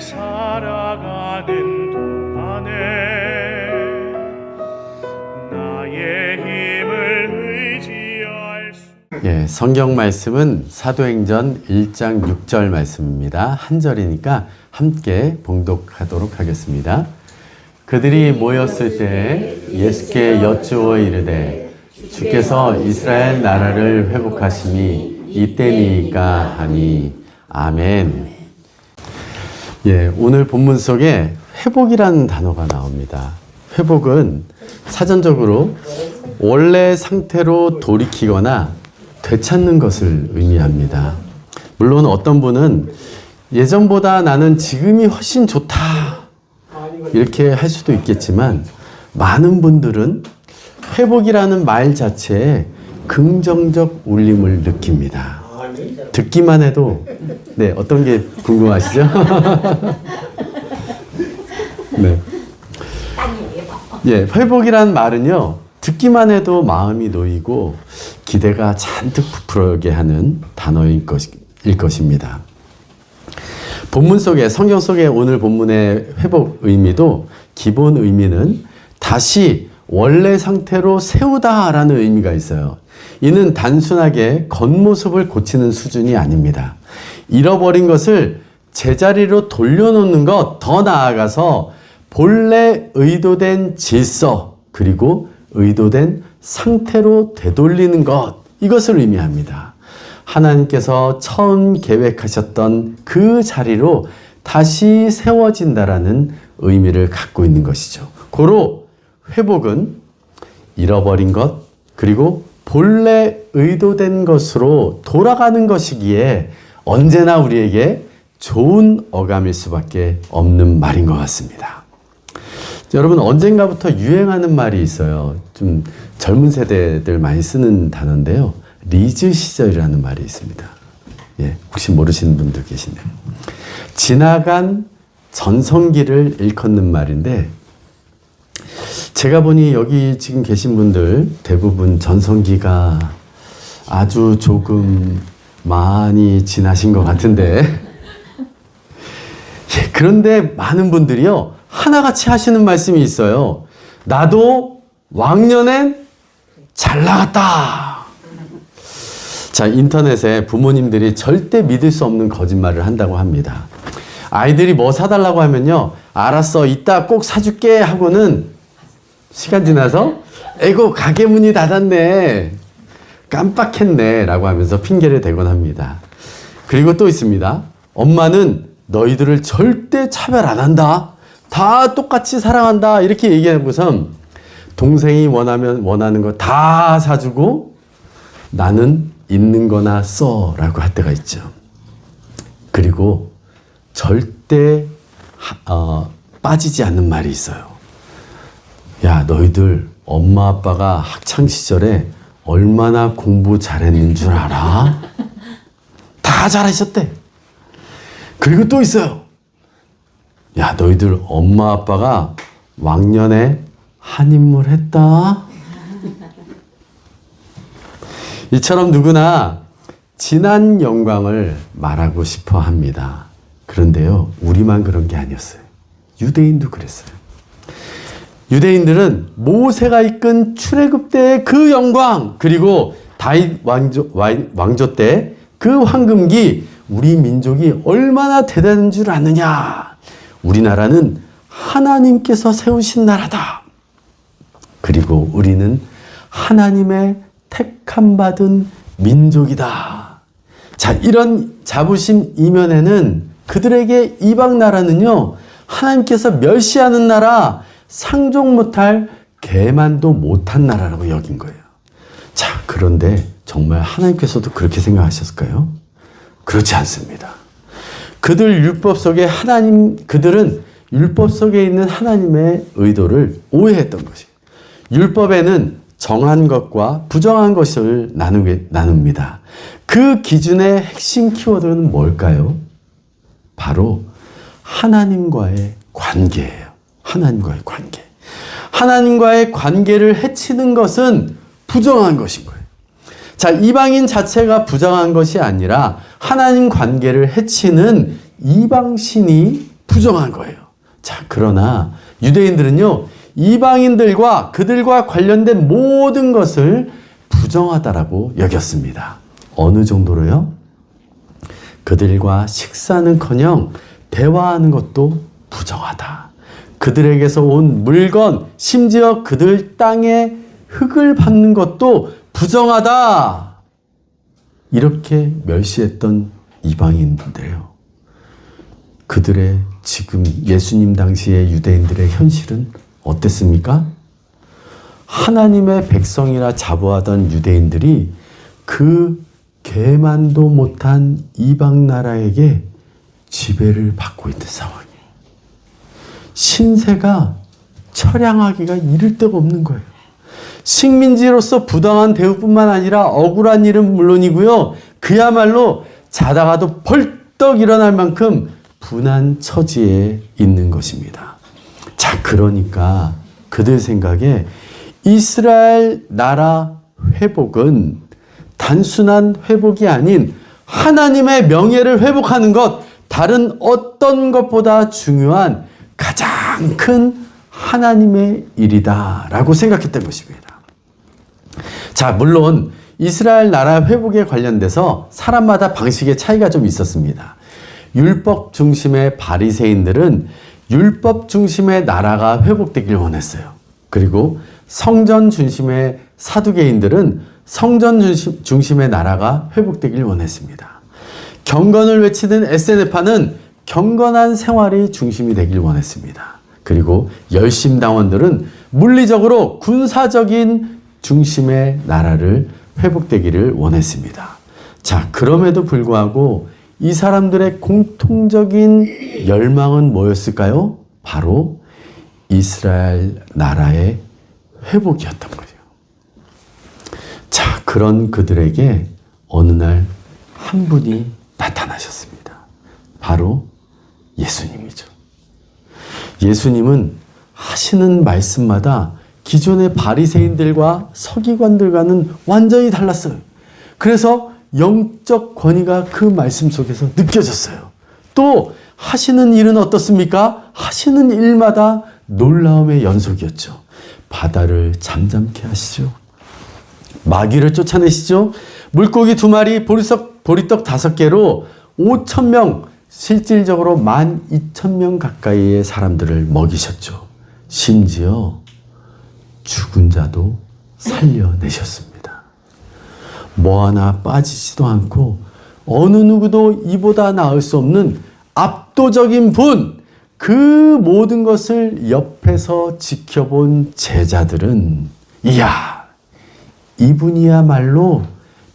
살아가는 동안에 나의 힘을 의지할 수. 예, 성경 말씀은 사도행전 1장 6절 말씀입니다. 한 절이니까 함께 봉독하도록 하겠습니다. 그들이 모였을 때 예수께 여쭈어 이르되 주께서 이스라엘 나라를 회복하심이 이때니까 하니 아멘. 예, 오늘 본문 속에 회복이라는 단어가 나옵니다. 회복은 사전적으로 원래 상태로 돌이키거나 되찾는 것을 의미합니다. 물론 어떤 분은 예전보다 나는 지금이 훨씬 좋다 이렇게 할 수도 있겠지만, 많은 분들은 회복이라는 말 자체에 긍정적 울림을 느낍니다. 듣기만 해도 네, 어떤 게 궁금하시죠? 네. 예, 회복이란 말은요, 듣기만 해도 마음이 놓이고 기대가 잔뜩 부풀게 하는 단어일 것입니다. 본문 속에, 성경 속에 오늘 본문의 회복 의미도 기본 의미는 다시 원래 상태로 세우다라는 의미가 있어요. 이는 단순하게 겉모습을 고치는 수준이 아닙니다. 잃어버린 것을 제자리로 돌려놓는 것, 더 나아가서 본래 의도된 질서 그리고 의도된 상태로 되돌리는 것, 이것을 의미합니다. 하나님께서 처음 계획하셨던 그 자리로 다시 세워진다라는 의미를 갖고 있는 것이죠. 고로 회복은 잃어버린 것 그리고 본래 의도된 것으로 돌아가는 것이기에 언제나 우리에게 좋은 어감일 수밖에 없는 말인 것 같습니다. 여러분, 언젠가부터 유행하는 말이 있어요. 좀 젊은 세대들 많이 쓰는 단어인데요. 리즈 시절이라는 말이 있습니다. 예, 혹시 모르시는 분들 계시네요. 지나간 전성기를 일컫는 말인데, 제가 보니 여기 지금 계신 분들 대부분 전성기가 아주 조금 많이 지나신 것 같은데, 예, 그런데 많은 분들이요, 하나같이 하시는 말씀이 있어요. 나도 왕년엔 잘 나갔다. 자, 인터넷에 부모님들이 절대 믿을 수 없는 거짓말을 한다고 합니다. 아이들이 뭐 사달라고 하면요, 알았어, 이따 꼭 사줄게 하고는 시간 지나서 에고 가게 문이 닫았네, 깜빡했네 라고 하면서 핑계를 대곤 합니다. 그리고 또 있습니다. 엄마는 너희들을 절대 차별 안 한다, 다 똑같이 사랑한다, 이렇게 얘기하고선 동생이 원하는 거 다 사주고 나는 있는 거나 써 라고 할 때가 있죠. 그리고 절대 빠지지 않는 말이 있어요. 야, 너희들 엄마 아빠가 학창시절에 얼마나 공부 잘했는 줄 알아? 다 잘하셨대. 그리고 또 있어요. 야, 너희들 엄마 아빠가 왕년에 한인물 했다. 이처럼 누구나 지난 영광을 말하고 싶어 합니다. 그런데요, 우리만 그런 게 아니었어요. 유대인도 그랬어요. 유대인들은 모세가 이끈 출애굽 때의 그 영광, 그리고 다윗 왕조 때 그 황금기, 우리 민족이 얼마나 대단한 줄 아느냐. 우리나라는 하나님께서 세우신 나라다. 그리고 우리는 하나님의 택함 받은 민족이다. 자, 이런 자부심 이면에는 그들에게 이방 나라는요, 하나님께서 멸시하는 나라, 상종 못할 개만도 못한 나라라고 여긴 거예요. 자, 그런데 정말 하나님께서도 그렇게 생각하셨을까요? 그렇지 않습니다. 그들은 율법 속에 있는 하나님의 의도를 오해했던 것이에요. 율법에는 정한 것과 부정한 것을 나눕니다. 그 기준의 핵심 키워드는 뭘까요? 바로 하나님과의 관계예요. 하나님과의 관계. 하나님과의 관계를 해치는 것은 부정한 것인 거예요. 자, 이방인 자체가 부정한 것이 아니라 하나님 관계를 해치는 이방신이 부정한 거예요. 자, 그러나 유대인들은요, 이방인들과 그들과 관련된 모든 것을 부정하다라고 여겼습니다. 어느 정도로요? 그들과 식사는커녕 대화하는 것도 부정하다. 그들에게서 온 물건, 심지어 그들 땅에 흙을 밟는 것도 부정하다. 이렇게 멸시했던 이방인들이에요. 그들의 지금 예수님 당시의 유대인들의 현실은 어땠습니까? 하나님의 백성이라 자부하던 유대인들이 그 개만도 못한 이방 나라에게 지배를 받고 있는 상황이에요. 신세가 처량하기가 이를 데가 없는 거예요. 식민지로서 부당한 대우뿐만 아니라 억울한 일은 물론이고요. 그야말로 자다가도 벌떡 일어날 만큼 분한 처지에 있는 것입니다. 자, 그러니까 그들 생각에 이스라엘 나라 회복은 단순한 회복이 아닌 하나님의 명예를 회복하는 것, 다른 어떤 것보다 중요한 가장 큰 하나님의 일이다라고 생각했던 것입니다. 자, 물론 이스라엘 나라 회복에 관련돼서 사람마다 방식의 차이가 좀 있었습니다. 율법 중심의 바리새인들은 율법 중심의 나라가 회복되길 원했어요. 그리고 성전 중심의 사두개인들은 성전 중심의 나라가 회복되길 원했습니다. 경건을 외치는 SNF파는 경건한 생활이 중심이 되길 원했습니다. 그리고 열심당원들은 물리적으로 군사적인 중심의 나라를 회복되기를 원했습니다. 자, 그럼에도 불구하고 이 사람들의 공통적인 열망은 뭐였을까요? 바로 이스라엘 나라의 회복이었던 거죠. 자, 그런 그들에게 어느 날 한 분이 나타나셨습니다. 바로 예수님이죠. 예수님은 하시는 말씀마다 기존의 바리새인들과 서기관들과는 완전히 달랐어요. 그래서 영적 권위가 그 말씀 속에서 느껴졌어요. 또 하시는 일은 어떻습니까? 하시는 일마다 놀라움의 연속이었죠. 바다를 잠잠케 하시죠. 마귀를 쫓아내시죠. 물고기 2마리, 보리떡 5개로 5,000명, 실질적으로 12,000명 가까이의 사람들을 먹이셨죠. 심지어 죽은 자도 살려내셨습니다. 뭐 하나 빠지지도 않고 어느 누구도 이보다 나을 수 없는 압도적인 분, 그 모든 것을 옆에서 지켜본 제자들은 이야, 이분이야말로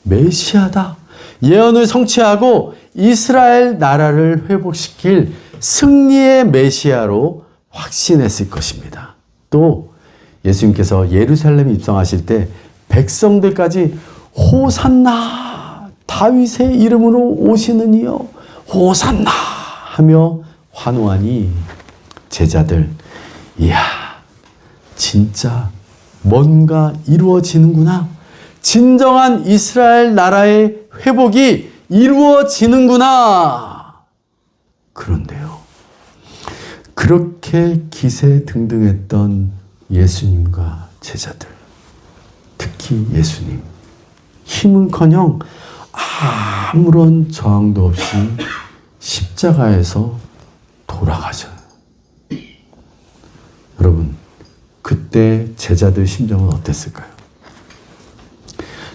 메시아다. 예언을 성취하고 이스라엘 나라를 회복시킬 승리의 메시아로 확신했을 것입니다. 또 예수님께서 예루살렘에 입성하실 때 백성들까지 호산나, 다윗의 이름으로 오시는 이여 호산나 하며 환호하니 제자들, 이야, 진짜 뭔가 이루어지는구나. 진정한 이스라엘 나라의 회복이 이루어지는구나. 그런데요, 그렇게 기세등등했던 예수님과 제자들, 특히 예수님, 힘은커녕 아무런 저항도 없이 십자가에서 돌아가셔요. 여러분, 그때 제자들 심정은 어땠을까요?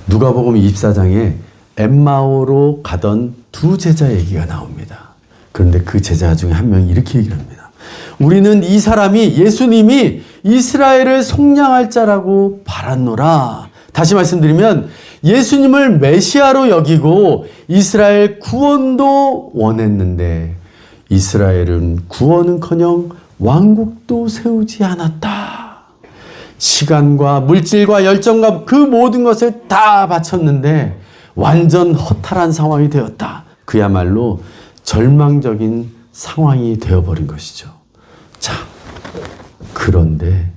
누가복음 24장에 엠마오로 가던 2 제자 얘기가 나옵니다. 그런데 그 제자 중에 한 명이 이렇게 얘기를 합니다. 우리는 이 사람이, 예수님이 이스라엘을 속량할 자라고 바랐노라. 다시 말씀드리면 예수님을 메시아로 여기고 이스라엘 구원도 원했는데 이스라엘은 구원은커녕 왕국도 세우지 않았다. 시간과 물질과 열정과 그 모든 것을 다 바쳤는데 완전 허탈한 상황이 되었다. 그야말로 절망적인 상황이 되어버린 것이죠. 자, 그런데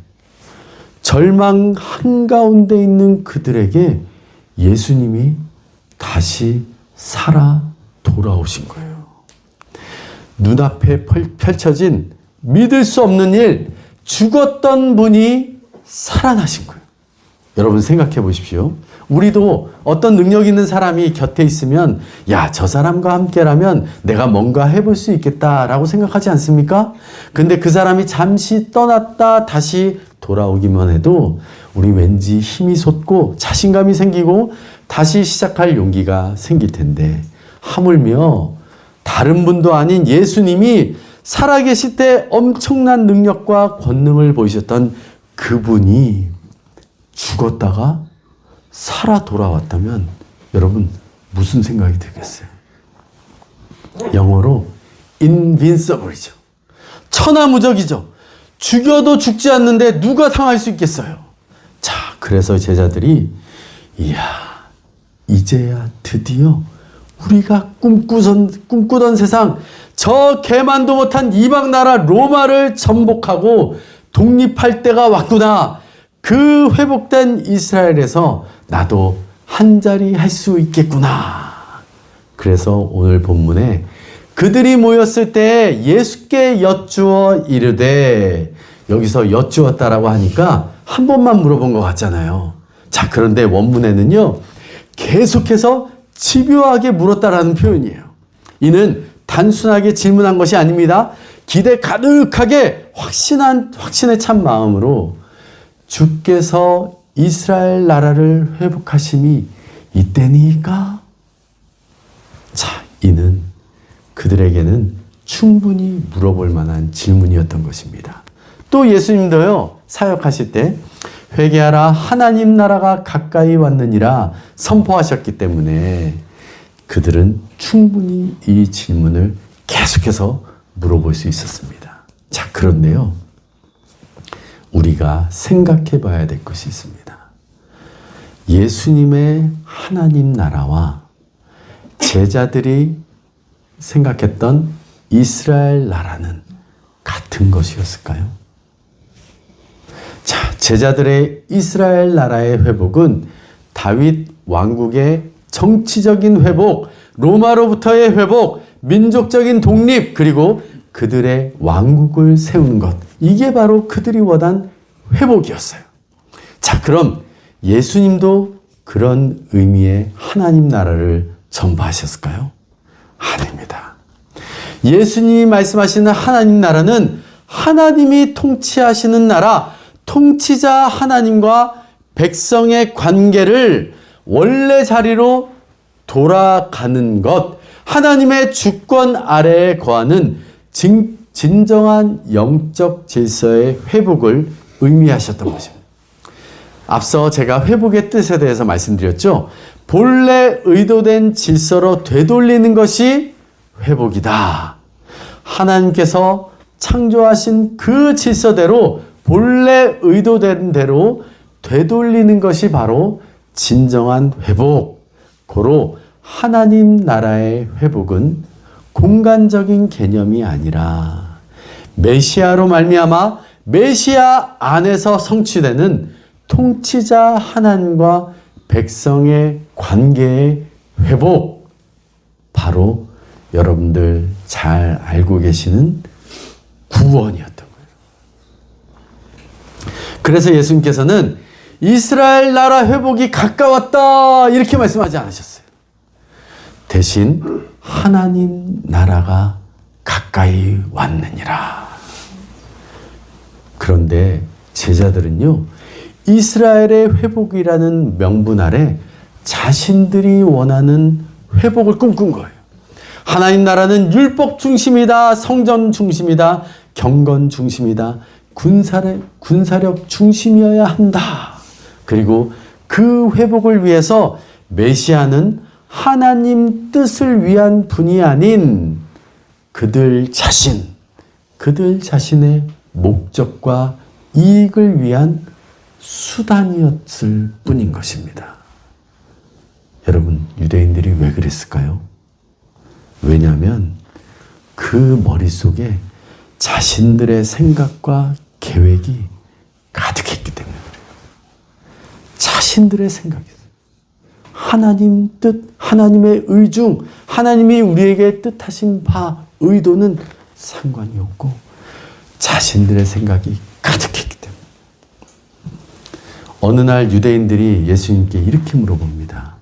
절망 한가운데 있는 그들에게 예수님이 다시 살아 돌아오신 거예요. 눈앞에 펼쳐진 믿을 수 없는 일, 죽었던 분이 살아나신 거예요. 여러분 생각해 보십시오. 우리도 어떤 능력 있는 사람이 곁에 있으면 야, 저 사람과 함께라면 내가 뭔가 해볼 수 있겠다라고 생각하지 않습니까? 근데 그 사람이 잠시 떠났다 다시 돌아오기만 해도 우리 왠지 힘이 솟고 자신감이 생기고 다시 시작할 용기가 생길 텐데, 하물며 다른 분도 아닌 예수님이 살아계실 때 엄청난 능력과 권능을 보이셨던 그분이 죽었다가 살아 돌아왔다면 여러분 무슨 생각이 들겠어요? 영어로 invincible이죠. 천하무적이죠. 죽여도 죽지 않는데 누가 당할 수 있겠어요? 자, 그래서 제자들이 이야, 이제야 드디어 우리가 꿈꾸던 세상, 저 개만도 못한 이방 나라 로마를 정복하고 독립할 때가 왔구나. 그 회복된 이스라엘에서 나도 한자리 할 수 있겠구나. 그래서 오늘 본문에 그들이 모였을 때 예수께 여쭈어 이르되, 여기서 여쭈었다라고 하니까 한 번만 물어본 것 같잖아요. 자, 그런데 원문에는요, 계속해서 집요하게 물었다라는 표현이에요. 이는 단순하게 질문한 것이 아닙니다. 기대 가득하게 확신에 찬 마음으로 주께서 이스라엘 나라를 회복하심이 이때니까? 자, 이는 그들에게는 충분히 물어볼 만한 질문이었던 것입니다. 또 예수님도요, 사역하실 때 회개하라, 하나님 나라가 가까이 왔느니라 선포하셨기 때문에 그들은 충분히 이 질문을 계속해서 물어볼 수 있었습니다. 자, 그런데요, 우리가 생각해 봐야 될 것이 있습니다. 예수님의 하나님 나라와 제자들이 생각했던 이스라엘 나라는 같은 것이었을까요? 자, 제자들의 이스라엘 나라의 회복은 다윗 왕국의 정치적인 회복, 로마로부터의 회복, 민족적인 독립, 그리고 그들의 왕국을 세우는 것, 이게 바로 그들이 원한 회복이었어요. 자, 그럼 예수님도 그런 의미의 하나님 나라를 전파하셨을까요? 아닙니다. 예수님이 말씀하시는 하나님 나라는 하나님이 통치하시는 나라, 통치자 하나님과 백성의 관계를 원래 자리로 돌아가는 것, 하나님의 주권 아래에 거하는 진정한 영적 질서의 회복을 의미하셨던 것입니다. 앞서 제가 회복의 뜻에 대해서 말씀드렸죠. 본래 의도된 질서로 되돌리는 것이 회복이다. 하나님께서 창조하신 그 질서대로 본래 의도된 대로 되돌리는 것이 바로 진정한 회복. 고로 하나님 나라의 회복은 공간적인 개념이 아니라 메시아로 말미암아 메시아 안에서 성취되는 통치자 하나님과 백성의 관계의 회복, 바로 여러분들 잘 알고 계시는 구원이었던 거예요. 그래서 예수님께서는 이스라엘 나라 회복이 가까웠다 이렇게 말씀하지 않으셨어요. 대신 하나님 나라가 가까이 왔느니라. 그런데 제자들은요, 이스라엘의 회복이라는 명분 아래 자신들이 원하는 회복을 꿈꾼 거예요. 하나님 나라는 율법 중심이다, 성전 중심이다, 경건 중심이다, 군사력 중심이어야 한다. 그리고 그 회복을 위해서 메시아는 하나님 뜻을 위한 분이 아닌 그들 자신의 목적과 이익을 위한 수단이었을 뿐인 것입니다. 여러분, 유대인들이 왜 그랬을까요? 왜냐하면 그 머릿속에 자신들의 생각과 계획이 가득했기 때문에 그래요. 자신들의 생각이었어요. 하나님 뜻, 하나님의 의중, 하나님이 우리에게 뜻하신 바, 의도는 상관이 없고 자신들의 생각이 가득했기 때문에 어느 날 유대인들이 예수님께 이렇게 물어봅니다.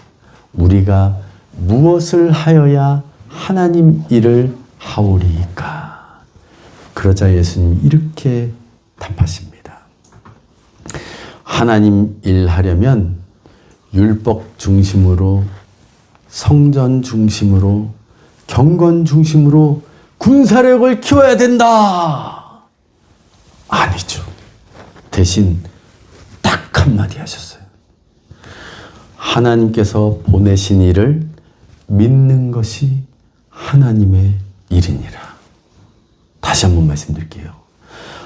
우리가 무엇을 하여야 하나님 일을 하오리이까? 그러자 예수님이 이렇게 답하십니다. 하나님 일 하려면 율법 중심으로, 성전 중심으로, 경건 중심으로 군사력을 키워야 된다. 아니죠. 대신 딱 한마디 하셨어요. 하나님께서 보내신 일을 믿는 것이 하나님의 일이니라. 다시 한번 말씀드릴게요.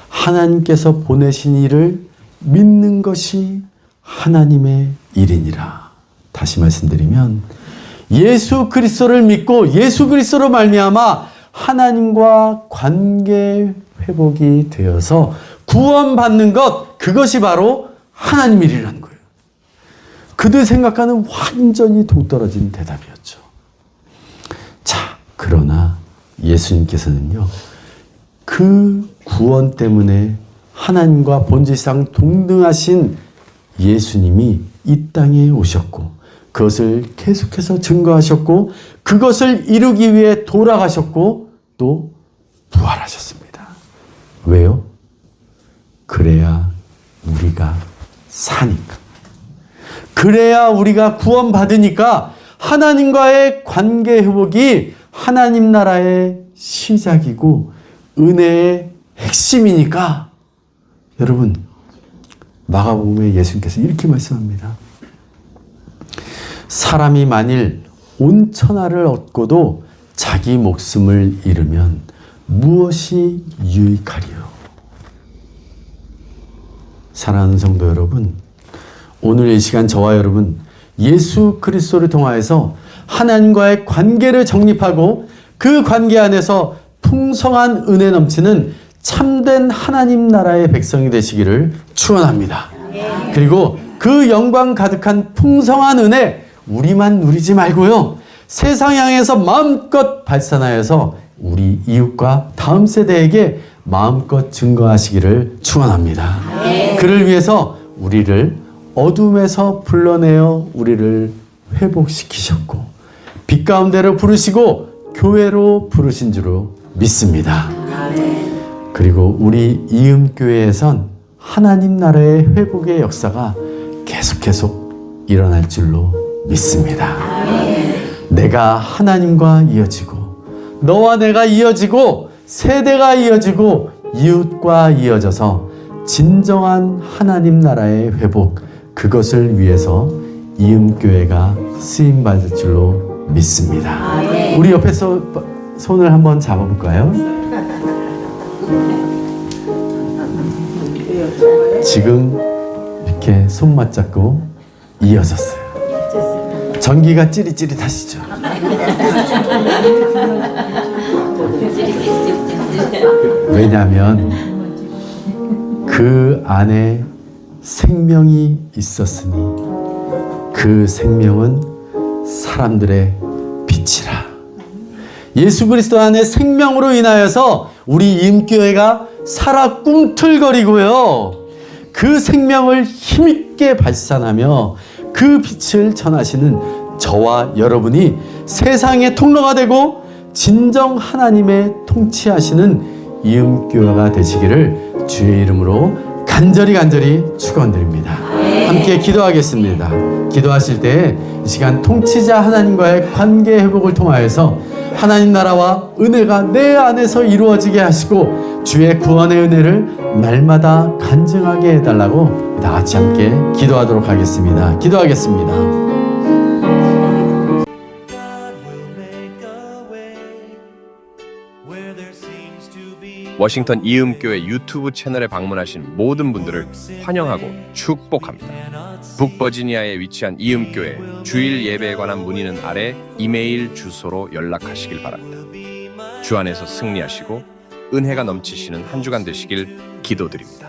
하나님께서 보내신 일을 믿는 것이 하나님의 일이니라. 다시 말씀드리면 예수 그리스도를 믿고 예수 그리스도로 말미암아 하나님과 관계 회복이 되어서 구원받는 것, 그것이 바로 하나님 일이라는 거예요. 그들 생각과는 완전히 동떨어진 대답이었죠. 자, 그러나 예수님께서는요, 그 구원 때문에 하나님과 본질상 동등하신 예수님이 이 땅에 오셨고 그것을 계속해서 증거하셨고 그것을 이루기 위해 돌아가셨고 또 부활하셨습니다. 왜요? 그래야 우리가 사니까. 그래야 우리가 구원받으니까 하나님과의 관계 회복이 하나님 나라의 시작이고 은혜의 핵심이니까 여러분, 마가복음에 예수님께서 이렇게 말씀합니다. 사람이 만일 온 천하를 얻고도 자기 목숨을 잃으면 무엇이 유익하리요? 사랑하는 성도 여러분, 오늘 이 시간 저와 여러분 예수 그리스도를 통하여서 하나님과의 관계를 정립하고 그 관계 안에서 풍성한 은혜 넘치는 참된 하나님 나라의 백성이 되시기를 축원합니다. 그리고 그 영광 가득한 풍성한 은혜 우리만 누리지 말고요, 세상 향해서 마음껏 발산하여서 우리 이웃과 다음 세대에게 마음껏 증거하시기를 축원합니다. 그를 위해서 우리를 어둠에서 불러내어 우리를 회복시키셨고 빛 가운데로 부르시고 교회로 부르신 줄로 믿습니다. 그리고 우리 이음교회에선 하나님 나라의 회복의 역사가 계속 일어날 줄로 믿습니다. 내가 하나님과 이어지고 너와 내가 이어지고 세대가 이어지고 이웃과 이어져서 진정한 하나님 나라의 회복, 그것을 위해서 이음교회가 쓰임받을 줄로 믿습니다. 우리 옆에 손을 한번 잡아볼까요? 지금 이렇게 손 맞잡고 이어졌어요. 전기가 찌릿찌릿하시죠? 왜냐하면 그 안에 생명이 있었으니 그 생명은 사람들의 빛이라. 예수 그리스도 안에 생명으로 인하여서 우리 임교회가 살아 꿈틀거리고요, 그 생명을 힘있게 발산하며 그 빛을 전하시는 저와 여러분이 세상의 통로가 되고 진정 하나님의 통치하시는 이음교회가 되시기를 주의 이름으로 간절히 축원드립니다. 함께 기도하겠습니다. 기도하실 때 이 시간 통치자 하나님과의 관계 회복을 통하여서 하나님 나라와 은혜가 내 안에서 이루어지게 하시고 주의 구원의 은혜를 날마다 간증하게 해달라고 다 같이 함께 기도하도록 하겠습니다. 기도하겠습니다. 워싱턴 이음교회 유튜브 채널에 방문하신 모든 분들을 환영하고 축복합니다. 북버지니아에 위치한 이음교회 주일 예배에 관한 문의는 아래 이메일 주소로 연락하시길 바랍니다. 주 안에서 승리하시고 은혜가 넘치시는 한 주간 되시길 기도드립니다.